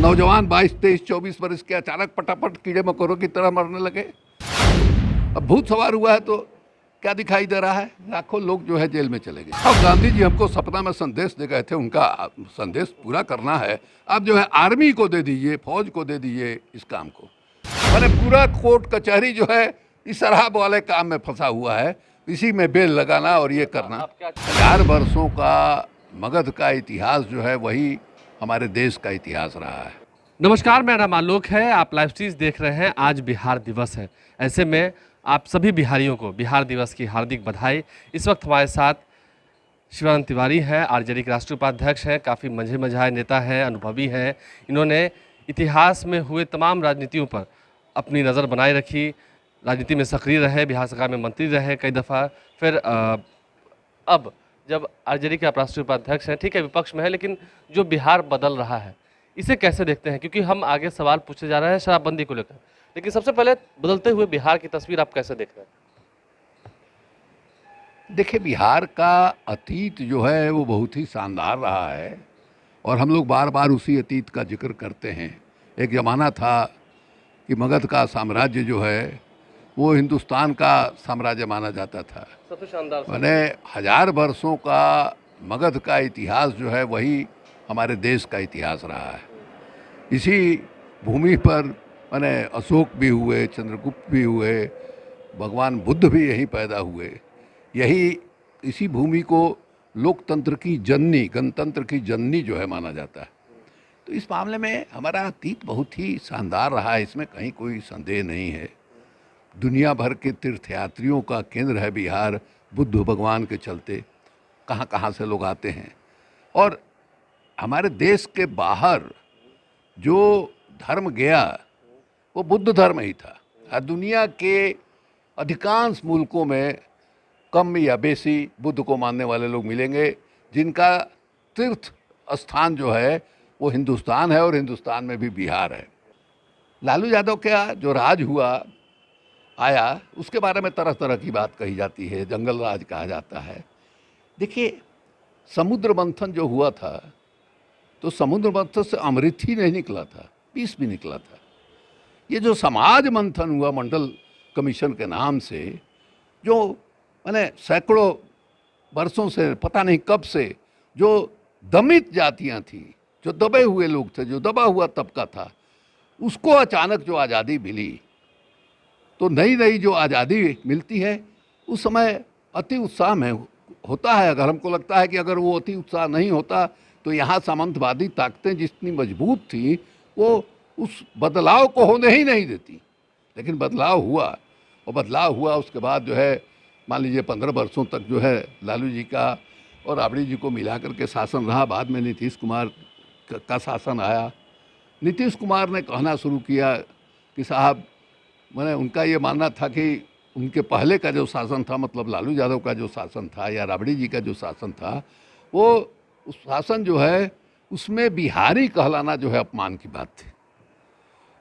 नौजवान 22, 23, 24 वर्ष के अचानक पटापट कीड़े मकोड़ों की तरह मरने लगे। अब भूत सवार हुआ है तो क्या दिखाई दे रहा है? लाखों लोग जो है जेल में चले गए। अब गांधी जी हमको सपना में संदेश दे गए थे, उनका संदेश पूरा करना है। अब जो है आर्मी को दे दीजिए, फौज को दे दीजिए इस काम को। मैंने पूरा कोर्ट कचहरी जो है इस शराब वाले काम में फंसा हुआ है, इसी में बेल लगाना और ये करना। 1000 वर्षों का मगध का इतिहास जो है वही हमारे देश का इतिहास रहा है। नमस्कार, मेरा नाम आलोक है। आप लाइव स्ट्रीम देख रहे हैं। आज बिहार दिवस है, ऐसे में आप सभी बिहारियों को बिहार दिवस की हार्दिक बधाई। इस वक्त हमारे साथ शिवानंद तिवारी हैं, आरजेडी के राष्ट्रीय उपाध्यक्ष हैं, काफ़ी मंझे मझाए नेता हैं, अनुभवी हैं। इन्होंने इतिहास में हुए तमाम राजनीतियों पर अपनी नज़र बनाए रखी, राजनीति में सक्रिय रहे, बिहार सरकार में मंत्री रहे कई दफ़ा। फिर अब जब आरजेडी के आप राष्ट्रीय उपाध्यक्ष हैं, ठीक है विपक्ष में है, लेकिन जो बिहार बदल रहा है इसे कैसे देखते हैं? क्योंकि हम आगे सवाल पूछे जा रहे हैं शराबबंदी को लेकर, लेकिन सबसे पहले बदलते हुए बिहार की तस्वीर आप कैसे देख रहे हैं? देखिए, बिहार का अतीत जो है वो बहुत ही शानदार रहा है और हम लोग बार बार उसी अतीत का जिक्र करते हैं। एक ज़माना था कि मगध का साम्राज्य जो है वो हिंदुस्तान का साम्राज्य माना जाता था। सबसे शानदार मैंने 1000 वर्षों का मगध का इतिहास जो है वही हमारे देश का इतिहास रहा है। इसी भूमि पर मैंने अशोक भी हुए, चंद्रगुप्त भी हुए, भगवान बुद्ध भी यहीं पैदा हुए। यही इसी भूमि को लोकतंत्र की जननी, गणतंत्र की जननी जो है माना जाता है। तो इस मामले में हमारा अतीत बहुत ही शानदार रहा है, इसमें कहीं कोई संदेह नहीं है। दुनिया भर के तीर्थयात्रियों का केंद्र है बिहार। बुद्ध भगवान के चलते कहाँ कहाँ से लोग आते हैं और हमारे देश के बाहर जो धर्म गया वो बुद्ध धर्म ही था। दुनिया के अधिकांश मुल्कों में कम या बेसी बुद्ध को मानने वाले लोग मिलेंगे, जिनका तीर्थ स्थान जो है वो हिंदुस्तान है और हिंदुस्तान में भी बिहार है। लालू यादव का जो राज हुआ आया उसके बारे में तरह तरह की बात कही जाती है, जंगल राज कहा जाता है। देखिए, समुद्र मंथन जो हुआ था तो समुद्र मंथन से अमृत ही नहीं निकला था, विष भी निकला था। ये जो समाज मंथन हुआ मंडल कमीशन के नाम से, जो मैंने सैकड़ों वर्षों से पता नहीं कब से जो दमित जातियां थी, जो दबे हुए लोग थे, जो दबा हुआ तबका था, उसको अचानक जो आज़ादी मिली, तो नई नई जो आज़ादी मिलती है उस समय अति उत्साह में होता है। अगर हमको लगता है कि अगर वो अति उत्साह नहीं होता तो यहाँ सामंतवादी ताकतें जितनी मजबूत थी वो उस बदलाव को होने ही नहीं देती। लेकिन बदलाव हुआ और बदलाव हुआ उसके बाद जो है मान लीजिए 15 वर्षों तक जो है लालू जी का और राबड़ी जी को मिला करके शासन रहा। बाद में नीतीश कुमार का शासन आया। नीतीश कुमार ने कहना शुरू किया कि साहब, मैंने उनका ये मानना था कि उनके पहले का जो शासन था, मतलब लालू यादव का जो शासन था या राबड़ी जी का जो शासन था, वो उस शासन जो है उसमें बिहारी कहलाना जो है अपमान की बात थी।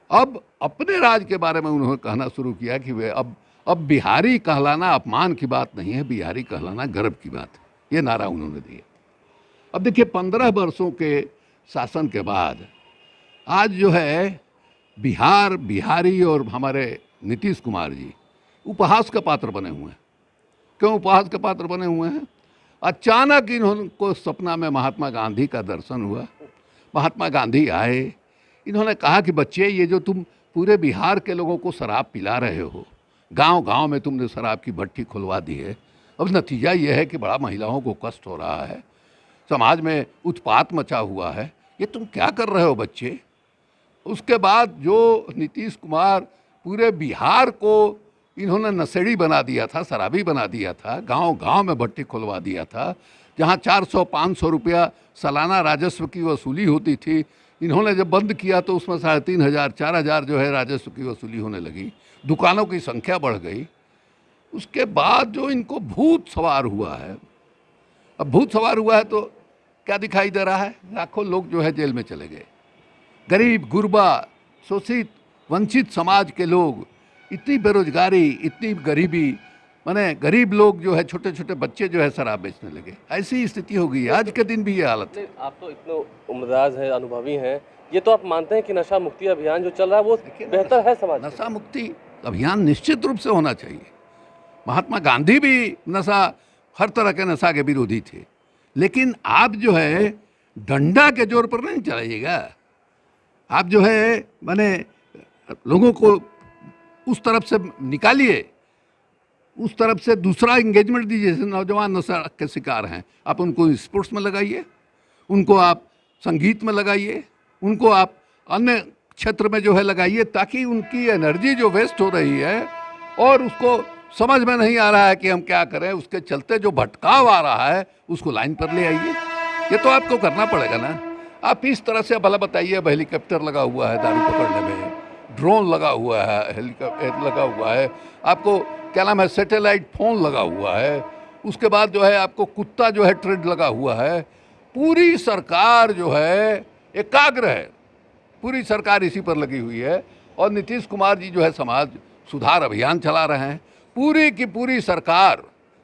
अब अपने राज के बारे में उन्होंने कहना शुरू किया कि वे अब बिहारी कहलाना अपमान की बात नहीं है, बिहारी कहलाना गर्व की बात है। ये नारा उन्होंने दिया। अब देखिए, 15 वर्षों के शासन के बाद आज जो है बिहार, बिहारी और हमारे नीतीश कुमार जी उपहास का पात्र बने हुए हैं। क्यों उपहास के पात्र बने हुए हैं? अचानक इन्होंने सपना में महात्मा गांधी का दर्शन हुआ। महात्मा गांधी आए, इन्होंने कहा कि बच्चे, ये जो तुम पूरे बिहार के लोगों को शराब पिला रहे हो, गांव गांव में तुमने शराब की भट्टी खुलवा दी है, अब नतीजा ये है कि बड़ा महिलाओं को कष्ट हो रहा है, समाज में उत्पात मचा हुआ है, ये तुम क्या कर रहे हो बच्चे? उसके बाद जो नीतीश कुमार पूरे बिहार को इन्होंने नशेड़ी बना दिया था, शराबी बना दिया था, गांव गांव में भट्टी खुलवा दिया था। जहां 400-500 रुपया सालाना राजस्व की वसूली होती थी, इन्होंने जब बंद किया तो उसमें 3500-4000 जो है राजस्व की वसूली होने लगी। दुकानों की संख्या बढ़ गई। उसके बाद जो इनको भूत सवार हुआ है, अब भूत सवार हुआ है तो क्या दिखाई दे रहा है? लाखों लोग जो है जेल में चले गए। गरीब, गुरबा, शोषित, वंचित समाज के लोग, इतनी बेरोजगारी, इतनी गरीबी, माने गरीब लोग जो है, छोटे छोटे बच्चे जो है शराब बेचने लगे। ऐसी स्थिति हो गई, आज के दिन भी ये हालत है। आप तो इतने उम्रदराज हैं, अनुभवी हैं, ये तो आप मानते हैं कि नशा मुक्ति अभियान जो चल रहा है वो देखिए, बेहतर है समाज के नशा मुक्ति अभियान निश्चित रूप से होना चाहिए। महात्मा गांधी भी नशा, हर तरह के नशा के विरोधी थे, लेकिन आप जो है डंडा के जोर पर नहीं चलाइएगा। आप जो है माने लोगों को उस तरफ से निकालिए, उस तरफ से दूसरा इंगेजमेंट दीजिए। जैसे नौजवान नशा के शिकार हैं, आप उनको स्पोर्ट्स में लगाइए, उनको आप संगीत में लगाइए, उनको आप अन्य क्षेत्र में जो है लगाइए, ताकि उनकी एनर्जी जो वेस्ट हो रही है और उसको समझ में नहीं आ रहा है कि हम क्या करें, उसके चलते जो भटकाव आ रहा है उसको लाइन पर ले आइए। ये तो आपको करना पड़ेगा ना। आप इस तरह से भला बताइए, अब हेलीकॉप्टर लगा हुआ है दारू पकड़ने में, ड्रोन लगा हुआ है, हेलीकॉप्टर लगा हुआ है, आपको क्या नाम है सैटेलाइट फ़ोन लगा हुआ है, उसके बाद जो है आपको कुत्ता जो है ट्रेड लगा हुआ है। पूरी सरकार जो है एकाग्र है, पूरी सरकार इसी पर लगी हुई है। और नीतीश कुमार जी जो है समाज सुधार अभियान चला रहे हैं। पूरी की पूरी सरकार,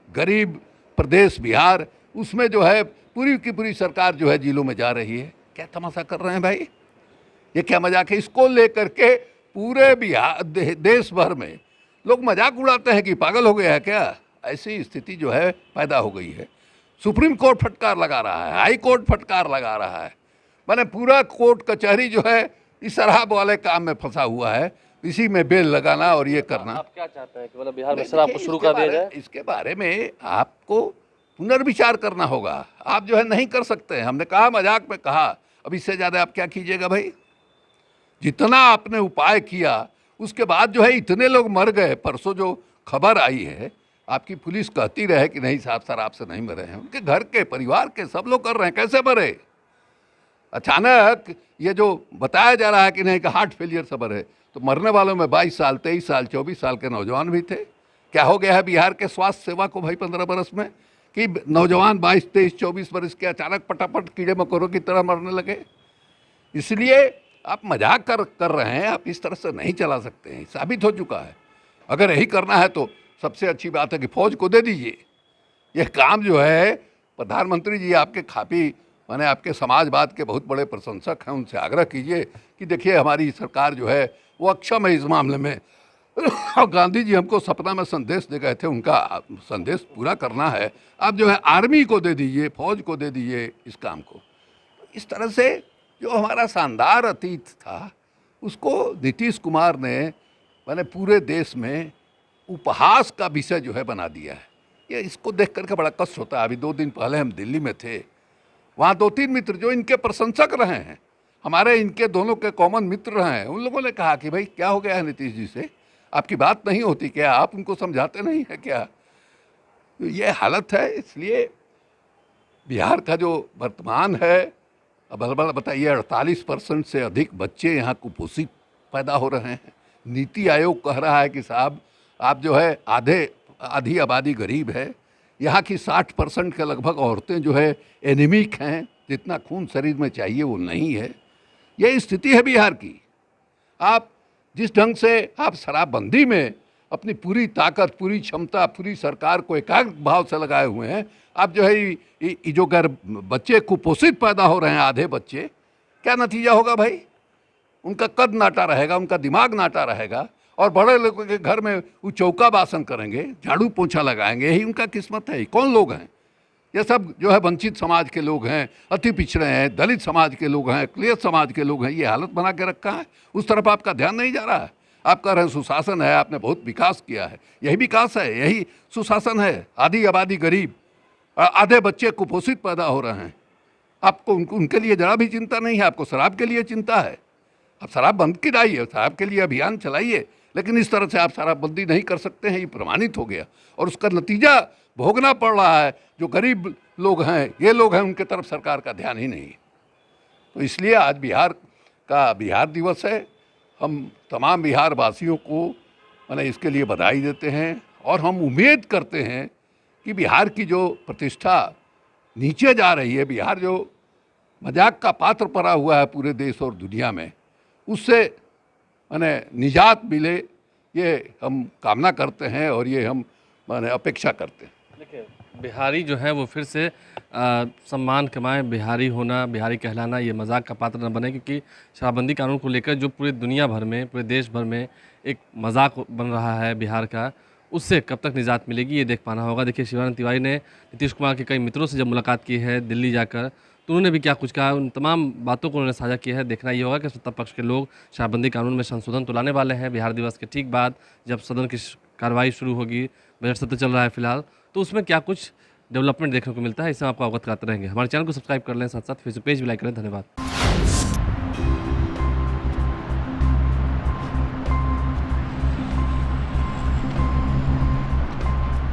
गरीब प्रदेश बिहार, उसमें जो है पूरी की पूरी सरकार जो है जिलों में जा रही है। क्या तमाशा कर रहे हैं भाई, ये क्या मजाक है? इसको लेकर के पूरे बिहार देश भर में लोग मजाक उड़ाते हैं कि पागल हो गया है क्या। ऐसी स्थिति जो है पैदा हो गई है। सुप्रीम कोर्ट फटकार लगा रहा है, हाई कोर्ट फटकार लगा रहा है, माने पूरा कोर्ट कचहरी जो है इस शराब वाले काम में फंसा हुआ है, इसी में बेल लगाना और ये करना। आप क्या चाहते हैं कि मतलब बिहार में शराब को शुरू कर दिया जाए? इसके बारे में आपको पुनर्विचार करना होगा। आप जो है नहीं कर सकते हैं। हमने कहा, मजाक में कहा, अब इससे ज़्यादा आप क्या कीजिएगा भाई। जितना आपने उपाय किया उसके बाद जो है इतने लोग मर गए। परसों जो खबर आई है, आपकी पुलिस कहती रहे कि नहीं साहब शराब से नहीं मरे हैं, उनके घर के परिवार के सब लोग कर रहे हैं, कैसे मरे? अचानक ये जो बताया जा रहा है कि नहीं कि हार्ट फेलियर से मरे, तो मरने वालों में 22 साल, 23 साल, 24 साल के नौजवान भी थे। क्या हो गया है बिहार के स्वास्थ्य सेवा को भाई 15 बरस में, कि नौजवान 22, 23, 24 बरस के अचानक पटापट कीड़े मकोड़ों की तरह मरने लगे? इसलिए आप मजाक कर रहे हैं, आप इस तरह से नहीं चला सकते हैं, साबित हो चुका है। अगर यही करना है तो सबसे अच्छी बात है कि फौज को दे दीजिए। यह काम जो है प्रधानमंत्री जी आपके खापी माने आपके समाजवाद के बहुत बड़े प्रशंसक हैं, उनसे आग्रह कीजिए कि देखिए हमारी सरकार जो है वो अक्षम है इस मामले में। और गांधी जी हमको सपना में संदेश दे गए थे, उनका संदेश पूरा करना है। आप जो है आर्मी को दे दीजिए, फौज को दे दीजिए इस काम को। इस तरह से जो हमारा शानदार अतीत था उसको नीतीश कुमार ने मैंने पूरे देश में उपहास का विषय जो है बना दिया है। ये इसको देख करके बड़ा कष्ट होता है। अभी 2 दिन पहले हम दिल्ली में थे, वहाँ 2-3 मित्र जो इनके प्रशंसक रहे हैं, हमारे इनके दोनों के कॉमन मित्र रहे हैं, उन लोगों ने कहा कि भाई क्या हो गया है नीतीश जी से, आपकी बात नहीं होती क्या, आप उनको समझाते नहीं है क्या? तो ये हालत है। इसलिए बिहार का जो वर्तमान है, अब अलबल बताइए 48% से अधिक बच्चे यहाँ कुपोषित पैदा हो रहे हैं। नीति आयोग कह रहा है कि साहब आप जो है आधी आबादी गरीब है, यहाँ की 60% के लगभग औरतें जो है एनीमिक हैं, जितना खून शरीर में चाहिए वो नहीं है। यही स्थिति है बिहार की। आप जिस ढंग से आप शराबबंदी में अपनी पूरी ताकत, पूरी क्षमता, पूरी सरकार को एकाग्र भाव से लगाए हुए हैं, आप जो है जो बच्चे कुपोषित पैदा हो रहे हैं, आधे बच्चे, क्या नतीजा होगा भाई? उनका कद नाटा रहेगा, उनका दिमाग नाटा रहेगा, और बड़े लोगों के घर में वो चौका बासन करेंगे, झाड़ू पोछा लगाएंगे। यही उनका किस्मत है। कौन लोग हैं? ये सब जो है वंचित समाज के लोग हैं, अति पिछड़े हैं, दलित समाज के लोग हैं, क्लियत समाज के लोग हैं। ये हालत बना के रखा है, उस तरफ आपका ध्यान नहीं जा रहा है। आप कह रहे हैं सुशासन है, आपने बहुत विकास किया है। यही विकास है, यही सुशासन है। आधी आबादी गरीब, आधे बच्चे कुपोषित पैदा हो रहे हैं। आपको उनके लिए जरा भी चिंता नहीं है, आपको शराब के लिए चिंता है। आप शराब बंद कराइए, शराब के लिए अभियान चलाइए, लेकिन इस तरह से आप शराबबंदी नहीं कर सकते हैं। ये प्रमाणित हो गया और उसका नतीजा भोगना पड़ रहा है। जो गरीब लोग हैं, ये लोग हैं, उनके तरफ सरकार का ध्यान ही नहीं। तो इसलिए आज बिहार दिवस है। हम तमाम बिहार वासियों को मैंने इसके लिए बधाई देते हैं और हम उम्मीद करते हैं कि बिहार की जो प्रतिष्ठा नीचे जा रही है, बिहार जो मजाक का पात्र पड़ा हुआ है पूरे देश और दुनिया में, उससे मैंने निजात मिले, ये हम कामना करते हैं और ये हम माने अपेक्षा करते हैं। देखिए, बिहारी जो है वो फिर से सम्मान कमाए, बिहारी होना, बिहारी कहलाना ये मजाक का पात्र न बने, क्योंकि शराबबंदी कानून को लेकर जो पूरी दुनिया भर में, पूरे देश भर में एक मजाक बन रहा है बिहार का, उससे कब तक निजात मिलेगी ये देख पाना होगा। देखिए, शिवानंद तिवारी ने नीतीश कुमार के कई मित्रों से जब मुलाकात की है दिल्ली जाकर, तो उन्होंने भी क्या कुछ कहा, उन तमाम बातों को उन्होंने साझा किया है। देखना ये होगा कि सत्ता पक्ष के लोग शराबबंदी कानून में संशोधन तो लाने वाले हैं बिहार दिवस के ठीक बाद, जब सदन की कार्रवाई शुरू होगी, बजट सत्र चल रहा है फिलहाल, तो उसमें क्या कुछ डेवलपमेंट देखने को मिलता है, इससे आपको अवगत कराते रहेंगे। हमारे चैनल को सब्सक्राइब कर लें, साथ साथ फेसबुक पेज भी लाइक करें। धन्यवाद।